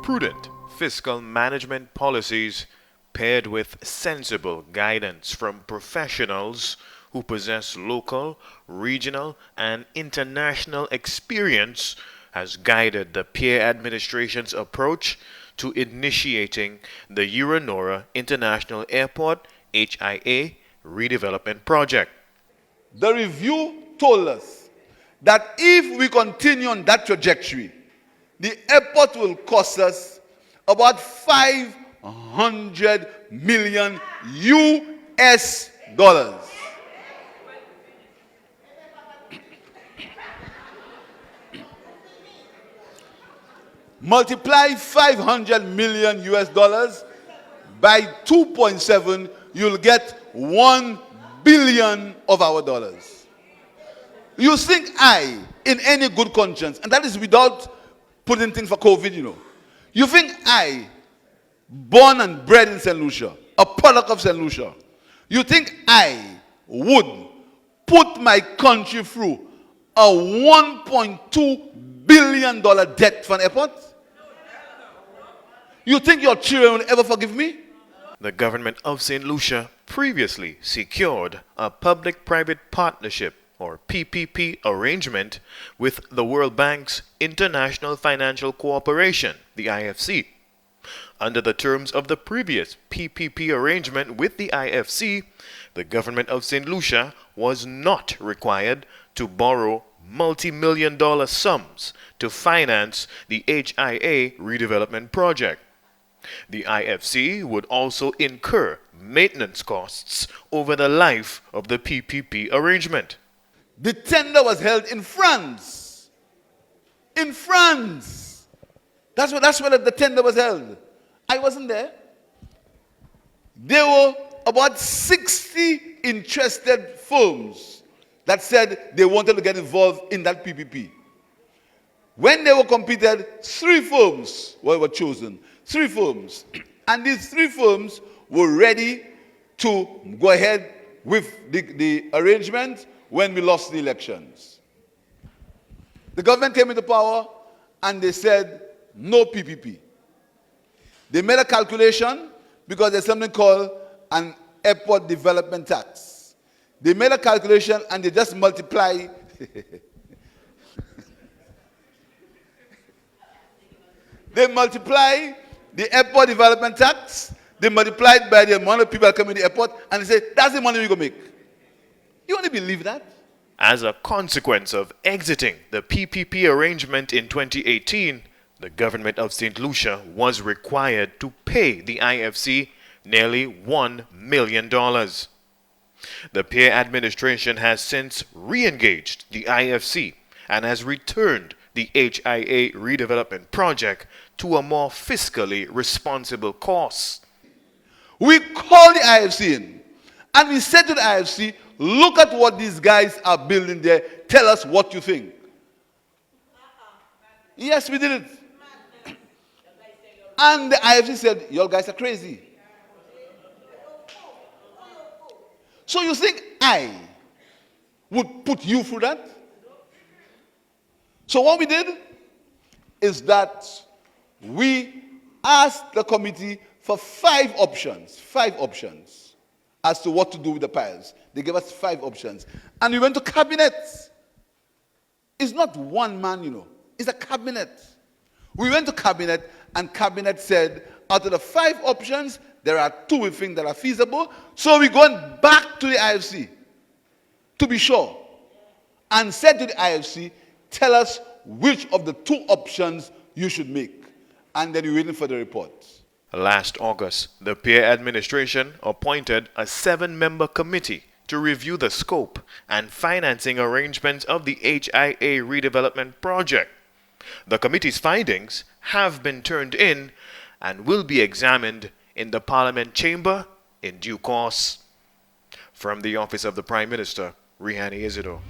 Prudent fiscal management policies paired with sensible guidance from professionals who possess local, regional, and international experience has guided the Pierre administration's approach to initiating the Euronora International Airport HIA redevelopment project. The review told us that if we continue on that trajectory, the airport will cost us about 500 million US dollars. Multiply 500 million US dollars by 2.7, you'll get 1 billion of our dollars. You think I, in any good conscience, and that is without putting things for COVID, you think I, born and bred in Saint Lucia, a product of Saint Lucia, you think I would put my country through a $1.2 billion debt for an airport? You think your children will ever forgive me? The government of Saint Lucia previously secured a public-private partnership or PPP arrangement with the World Bank's International Financial Cooperation, the IFC. Under the terms of the previous PPP arrangement with the IFC, the government of Saint Lucia was not required to borrow multi-million-dollar sums to finance the HIA redevelopment project. The IFC would also incur maintenance costs over the life of the PPP arrangement. The tender was held in France. In France. That's where the tender was held. I wasn't there. There were about 60 interested firms that said they wanted to get involved in that PPP. When they were competed, 3 firms were chosen. 3 firms. And these 3 firms were ready to go ahead with the arrangement when we lost the elections. The government came into power and they said, no PPP. They made a calculation because there's something called an airport development tax. They made a calculation and they just multiply they multiply the airport development tax, they multiply it by the amount of people coming to the airport, and they say, that's the money we're going to make. You want to believe that? As a consequence of exiting the PPP arrangement in 2018, the government of St. Lucia was required to pay the IFC nearly $1 million. The Pierre administration has since re-engaged the IFC and has returned the HIA redevelopment project to a more fiscally responsible course. We called the IFC in and we said to the IFC, look at what these guys are building there. Tell us what you think. Yes, we did it. And the IFC said, you guys are crazy. So you think I would put you through that? So what we did is that we asked the committee for 5 options as to what to do with the piles. They gave us 5 options. And we went to cabinet. It's not one man, It's a cabinet. We went to cabinet and cabinet said, out of the 5 options, there are 2 we think that are feasible. So we're going back to the IFC to be sure and said to the IFC, tell us which of the 2 options you should make. And then we're waiting for the report. Last August, the Pierre administration appointed a 7-member committee to review the scope and financing arrangements of the HIA redevelopment project. The committee's findings have been turned in and will be examined in the Parliament chamber in due course. From the Office of the Prime Minister, Rihanna Isidore.